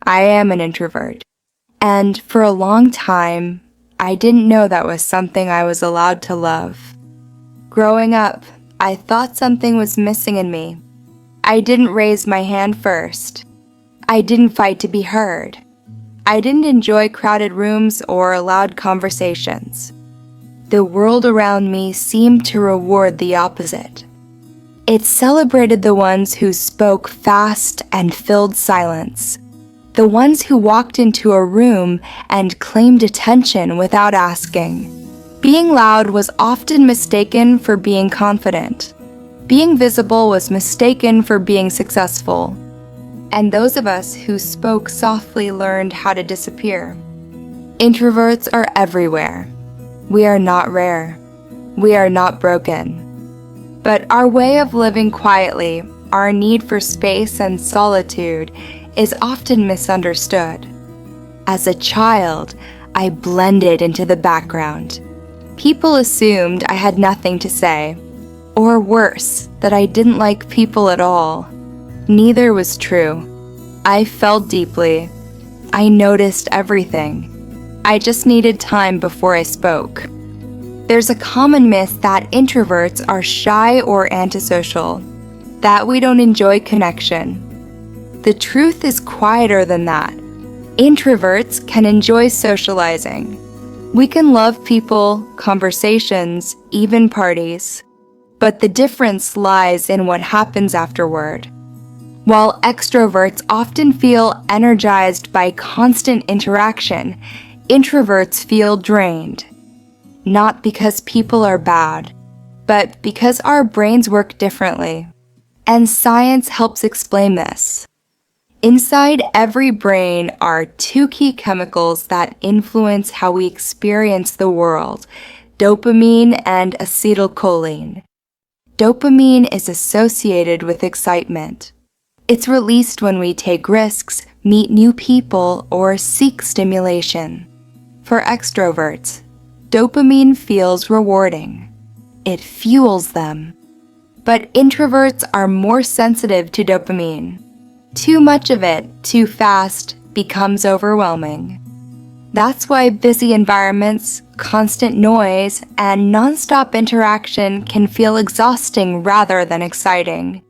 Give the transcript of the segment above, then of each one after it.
I am an introvert. And for a long time, I didn't know that was something I was allowed to love. Growing up, I thought something was missing in me. I didn't raise my hand first. I didn't fight to be heard. I didn't enjoy crowded rooms or loud conversations. The world around me seemed to reward the opposite. It celebrated the ones who spoke fast and filled silence, the ones who walked into a room and claimed attention without asking. Being loud was often mistaken for being confident. Being visible was mistaken for being successful. And those of us who spoke softly learned how to disappear. Introverts are everywhere. We are not rare. We are not broken. But our way of living quietly, our need for space and solitude, is often misunderstood. As a child, I blended into the background. People assumed I had nothing to say, or worse, that I didn't like people at all. Neither was true. I felt deeply. I noticed everything. I just needed time before I spoke. There's a common myth that introverts are shy or antisocial, that we don't enjoy connection. The truth is quieter than that. Introverts can enjoy socializing. We can love people, conversations, even parties. But the difference lies in what happens afterward. While extroverts often feel energized by constant interaction, introverts feel drained. Not because people are bad, but because our brains work differently. And science helps explain this. Inside every brain are two key chemicals that influence how we experience the world: dopamine and acetylcholine. Dopamine is associated with excitement. It's released when we take risks, meet new people, or seek stimulation. For extroverts, dopamine feels rewarding. It fuels them. But introverts are more sensitive to dopamine. Too much of it, too fast, becomes overwhelming. That's why busy environments, constant noise, and nonstop interaction can feel exhausting rather than exciting.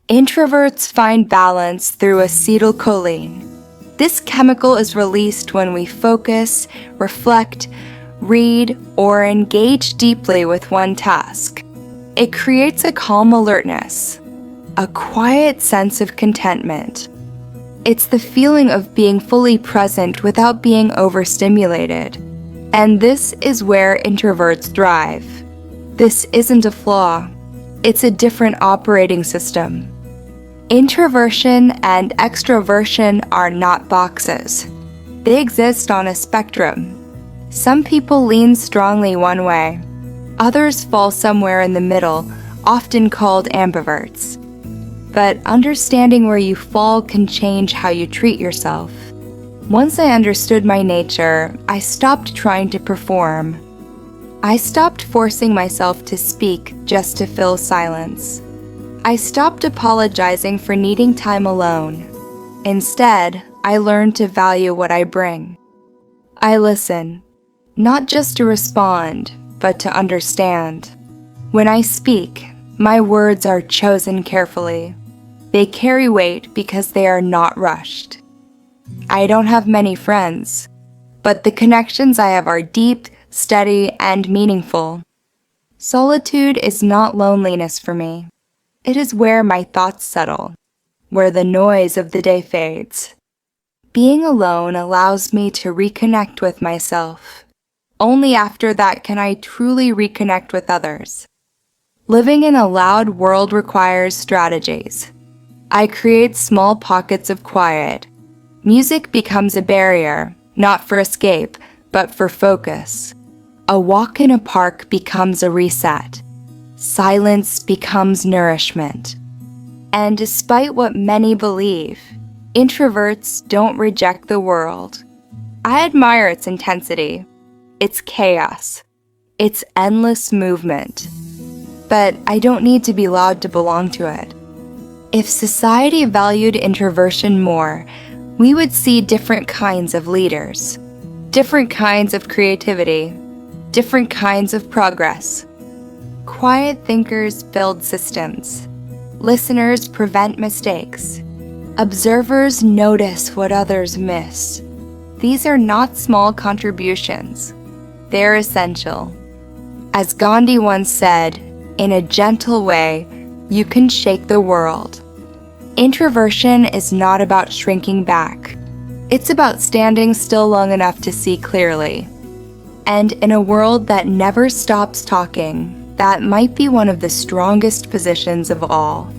Introverts find balance through acetylcholine. This chemical is released when we focus, reflect, read, or engage deeply with one task. It creates a calm alertness, a quiet sense of contentment. It's the feeling of being fully present without being overstimulated. And this is where introverts thrive. This isn't a flaw. It's a different operating system. Introversion and extroversion are not boxes. They exist on a spectrum. Some people lean strongly one way. Others fall somewhere in the middle, often called ambiverts. But understanding where you fall can change how you treat yourself. Once I understood my nature, I stopped trying to perform. I stopped forcing myself to speak just to fill silence. I stopped apologizing for needing time alone. Instead, I learned to value what I bring. I listen, not just to respond, but to understand. When I speak, my words are chosen carefully. They carry weight because they are not rushed. I don't have many friends, but the connections I have are deep, steady, and meaningful. Solitude is not loneliness for me. It is where my thoughts settle, where the noise of the day fades. Being alone allows me to reconnect with myself. Only after that can I truly reconnect with others. Living in a loud world requires strategies. I create small pockets of quiet. Music becomes a barrier, not for escape, but for focus. A walk in a park becomes a reset. Silence becomes nourishment. And despite what many believe, introverts don't reject the world. I admire its intensity, its chaos, its endless movement. But I don't need to be loud to belong to it. If society valued introversion more, we would see different kinds of leaders, different kinds of creativity, different kinds of progress. Quiet thinkers build systems. Listeners prevent mistakes. Observers notice what others miss. These are not small contributions. They're essential. As Gandhi once said, in a gentle way, you can shake the world. Introversion is not about shrinking back. It's about standing still long enough to see clearly. And in a world that never stops talking, that might be one of the strongest positions of all.